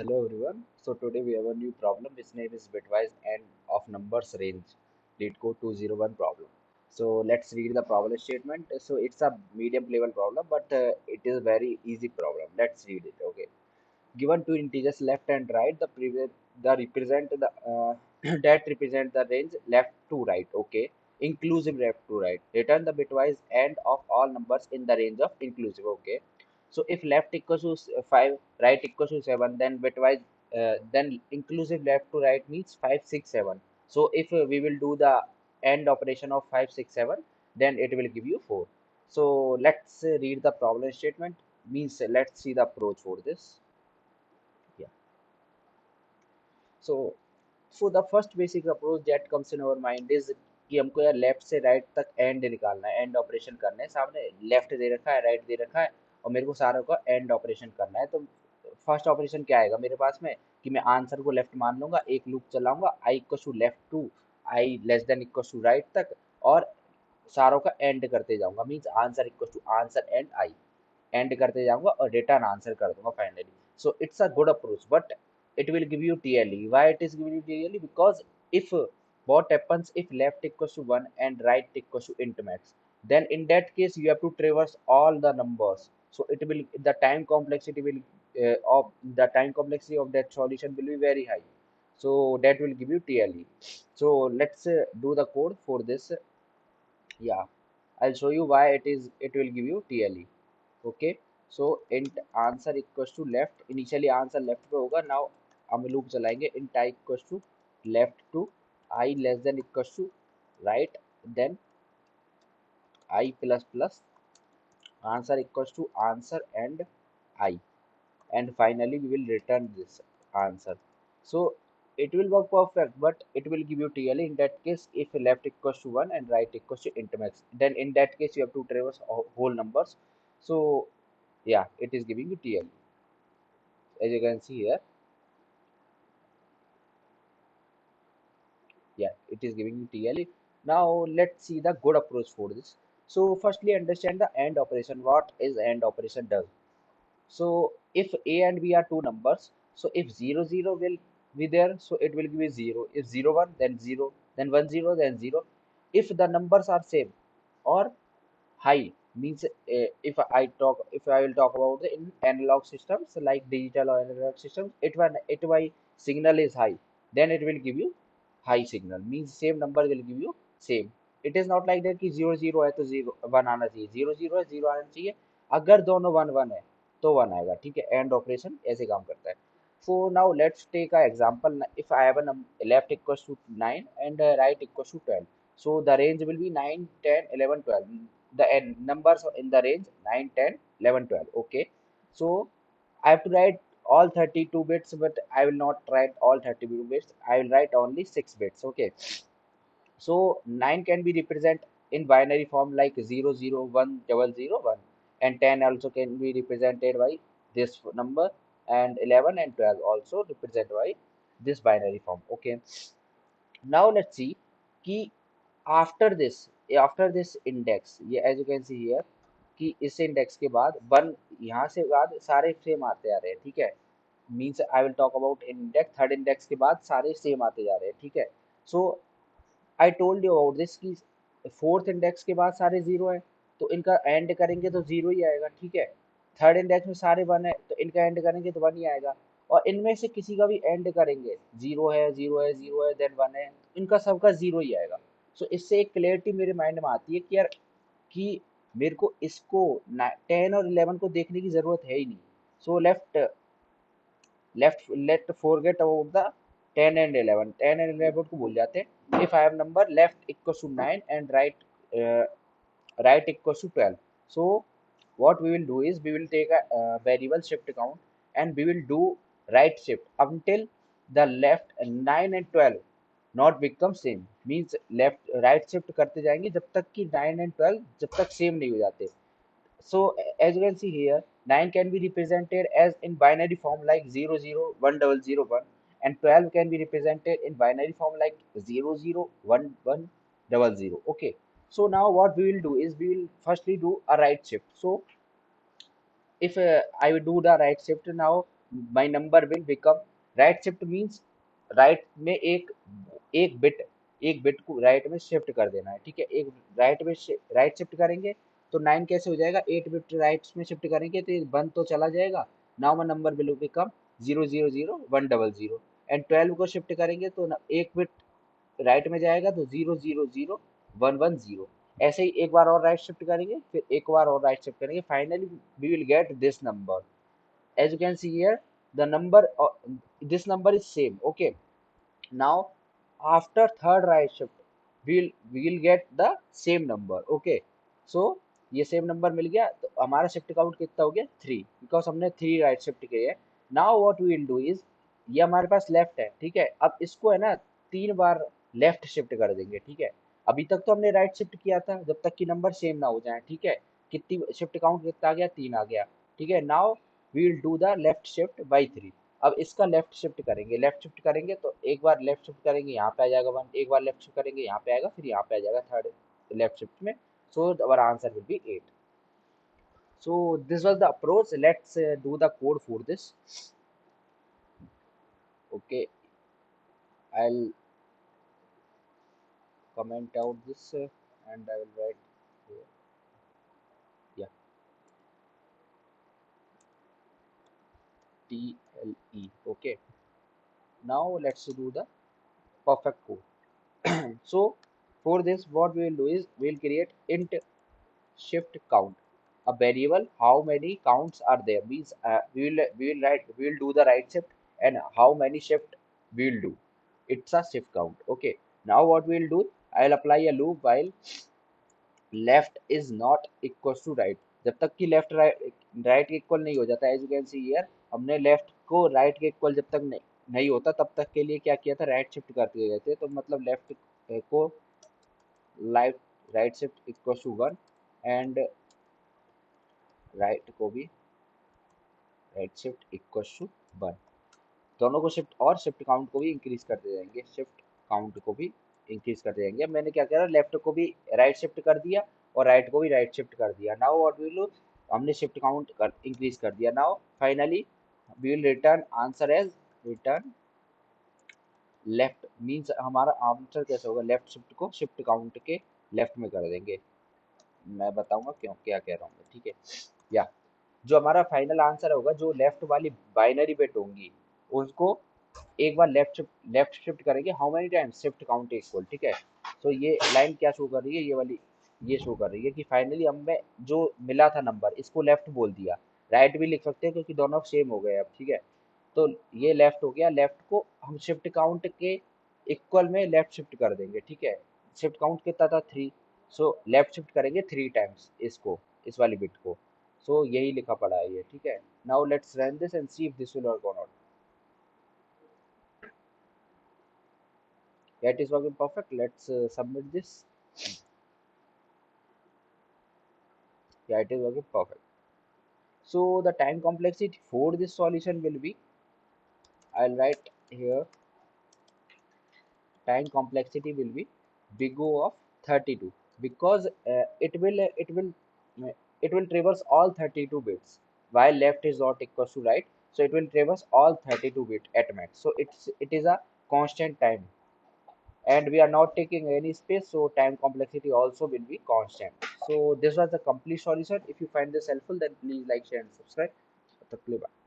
Hello everyone. So today we have a new problem. Its name is bitwise and of numbers range. Lead code 201 problem. So let's read the problem statement. So it's a medium level problem, but it is a very easy problem. Let's read it. Okay. Given two integers left and right, the represent the that represent the range left to right. Okay. Inclusive left to right. Return the bitwise and of all numbers in the range of inclusive. Okay. So if left equals to 5, right equals to 7, then bitwise, then inclusive left to right means 5, 6, 7. So if we will do the AND operation of 5, 6, 7, then it will give you 4. So let's read the problem statement. Means let's see the approach for this. Yeah. So so the first basic approach that comes in our mind is कि हमको यार left से right तक and निकालना है, and operation करना है। सामने लेफ्ट दे रखा है, राइट दे रखा है, और मेरे को सारों का एंड ऑपरेशन करना है। तो फर्स्ट ऑपरेशन क्या आएगा मेरे पास में कि मैं आंसर को लेफ्ट मान लूंगा, एक लूप चलाऊंगा, i equal to left to i less than equal to right तक, और सारों का एंड करते जाऊंगा। Means answer equal to answer and i, and करते जाऊंगा और रिटर्न आंसर कर दूंगा finally. So it's a good approach, but it will give you TLE. Why it is giving you TLE? Because if what happens if left equals to 1 and right equals to int max, then in that case you have to traverse all the numbers. So it will, the time complexity will of the time complexity of that solution will be very high. So that will give you TLE. So let's do the code for this. Yeah, I'll show you why it will give you TLE. Okay, so int answer equals to left, initially answer left पे होगा। Now हम loop चलाएंगे int I equals to left to I less than equals to right, then I plus plus answer equals to answer and I, and finally we will return this answer. So it will work perfect, but it will give you TLE in that case if left equals to 1 and right equals to int max. Then in that case you have to traverse whole numbers. So yeah, it is giving you TLE. As you can see here, yeah, it is giving you TLE. Now let's see the good approach for this. So firstly understand the AND operation. What is AND operation does? So if A and B are two numbers, so if 0 0 will be there, so it will give you 0. If 0 1, then 0, then 1 0, then 0. If the numbers are same or high, means if I will talk about the in analog systems like digital or analog systems, it by signal is high, then it will give you high signal, means same number will give you same. It is not like that कि 0 0 है तो 0 1 आना चाहिए, 0 0 है 0 आना चाहिए। अगर दोनों 1 1 है तो 1 आएगा, ठीक है। एंड ऑपरेशन ऐसे काम करता है। So now let's take a example. If I have a left equals to 9 and right equals to 12, so the range will be 9 10 11 12. The numbers in the range 9 10 11 12. Okay, so I have to write all 32 bits, but I will not write all 32 bits. I will write only 6 bits. Okay, so 9 can be represented in binary form like 0 0 1 0 0 1, and 10 also can be represented by this number, and 11 and 12 also represented by this binary form. Okay, now let's see कि after this index, ये as you can see here कि इस index के बाद one, यहाँ से बाद सारे सेम आते आ रहे हैं, ठीक है। Means I will talk about index, third index के बाद सारे सेम आते जा रहे हैं, ठीक है। So I told you about this कि फोर्थ इंडेक्स के बाद सारे जीरो है, तो इनका एंड करेंगे तो जीरो ही आएगा, ठीक है। थर्ड इंडेक्स में सारे वन है, तो इनका एंड करेंगे तो वन ही आएगा। और इनमें से किसी का भी एंड करेंगे, जीरो है जीरो है जीरो है देन वन है, इनका सबका जीरो ही आएगा। सो इससे एक क्लियरिटी मेरे माइंड में आती है कि यार कि मेरे को इसको 10 और 11 को देखने की जरूरत है ही नहीं। So let forget about the 10 and 11, 10 and 11 को भूल जाते हैं। If I have number left equal to 9 and right equals to 12, so what we will do is we will take a variable shift count and we will do right shift until the left 9 and 12 not become same, means left right shift करते जाएंगे जब तक कि 9 and 12 जब तक same नहीं हो जाते। So as you can see here, 9 can be represented as in binary form like 0 0 1 0 0 1, and 12 can be represented in binary form like 0 0 1 1 0 0. Okay. So now what we will do is we will firstly do a right shift. So if I will do the right shift now, my number will become right shift means right में एक bit को right में shift कर देना है, ठीक है। एक राइट में राइट शिफ्ट करेंगे तो 9 कैसे हो जाएगा, 8 बिट राइट में शिफ्ट करेंगे तो ये 1 तो चला जाएगा। Now my number will become 0 0 0 1 0 0 and 12 को शिफ्ट करेंगे तो एक बिट राइट में जाएगा तो 0 0 0 1 1 0। ऐसे ही एक बार और राइट शिफ्ट करेंगे, फिर एक बार और राइट शिफ्ट करेंगे, finally we will get this number. As you can see here, the number this number is same. Okay, now after third right shift we will get the same number. Okay, so ये same number मिल गया तो हमारा shift count कितना हो गया 3, because हमने 3 right shift किए हैं। Now what we will do is, ये हमारे पास लेफ्ट है, ठीक है। अब इसको है ना 3 बार लेफ्ट शिफ्ट कर देंगे, ठीक है। अभी तक तो हमने राइट शिफ्ट किया था जब तक कि नंबर सेम ना हो जाए, ठीक है। कितनी शिफ्ट काउंट कितना आ गया, 3 आ गया, ठीक है। Now we will do the left shift by 3। अब इसका लेफ्ट शिफ्ट करेंगे, लेफ्ट शिफ्ट करेंगे तो एक बार लेफ्ट शिफ्ट करेंगे यहाँ पे आ जाएगा 1, एक बार लेफ्ट शिफ्ट करेंगे यहाँ पे आएगा, फिर यहाँ पे आ जाएगा थर्ड लेफ्ट शिफ्ट में। सो our answer will be 8. So this was the approach. Let's do the code for this. Okay, I'll comment out this and I will write here. Yeah, TLE. Okay, now let's do the perfect code. So for this what we will do is we will create int shift count, a variable how many counts are there means we will do the right shift and how many shift we will do, it's a shift count. Okay, now what we will do, I'll apply a loop while left is not equal to right. जब तक कि left right के equal नहीं हो जाता, as you can see here हमने left को right के इक्वल जब तक नहीं होता तब तक के लिए क्या किया था, राइट शिफ्ट करते रहते, तो मतलब लेफ्ट को right shift equal to 1 and right को भी राइट शिफ्ट इक्वल टू 1। दोनों को शिफ्ट और शिफ्ट काउंट को भी इंक्रीज करते जाएंगे, शिफ्ट काउंट को भी इंक्रीज करते जाएंगे। अब मैंने क्या करा, लेफ्ट को भी राइट शिफ्ट कर दिया और राइट को भी राइट शिफ्ट कर दिया। नाउ व्हाट विल डू, हमने शिफ्ट काउंट कर इंक्रीज कर दिया। Now finally we will return answer as return left means हमारा आंसर कैसे होगा, लेफ्ट शिफ्ट को शिफ्ट काउंट के लेफ्ट में कर देंगे। मैं बताऊंगा क्यों क्या कह रहा हूँ मैं, ठीक है। या जो हमारा फाइनल आंसर होगा, जो लेफ्ट वाली बाइनरी बिट होंगी उसको एक बार लेफ्ट शिफ्ट करेंगे, how many times shift count equal, ठीक है। तो ये लाइन क्या शो कर रही है, ये वाली ये शो कर रही है कि फाइनली हमें जो मिला था नंबर इसको लेफ्ट बोल दिया। राइट भी लिख सकते हैं क्योंकि दोनों सेम हो गए अब, ठीक है। तो ये लेफ्ट हो गया, लेफ्ट को हम शिफ्ट काउंट के इक्वल में लेफ्ट शिफ्ट कर देंगे, ठीक है। शिफ्ट काउंट कितना था 3, सो लेफ्ट शिफ्ट करेंगे 3 टाइम्स इसको, इस वाली बिट को। सो यही लिखा पड़ा है ये, ठीक है। Now let's run this and see if this will work और not. Yeah, it is working perfect. Let's submit this. Yeah, it is working perfect. So the time complexity for this solution will be, I'll write here, time complexity will be big O of 32 because it will traverse all 32 bits while left is not equal to right, so it will traverse all 32 bit at max. So it is a constant time and we are not taking any space, so time complexity also will be constant. So this was the complete solution. If you find this helpful, then please like, share and subscribe. Bye.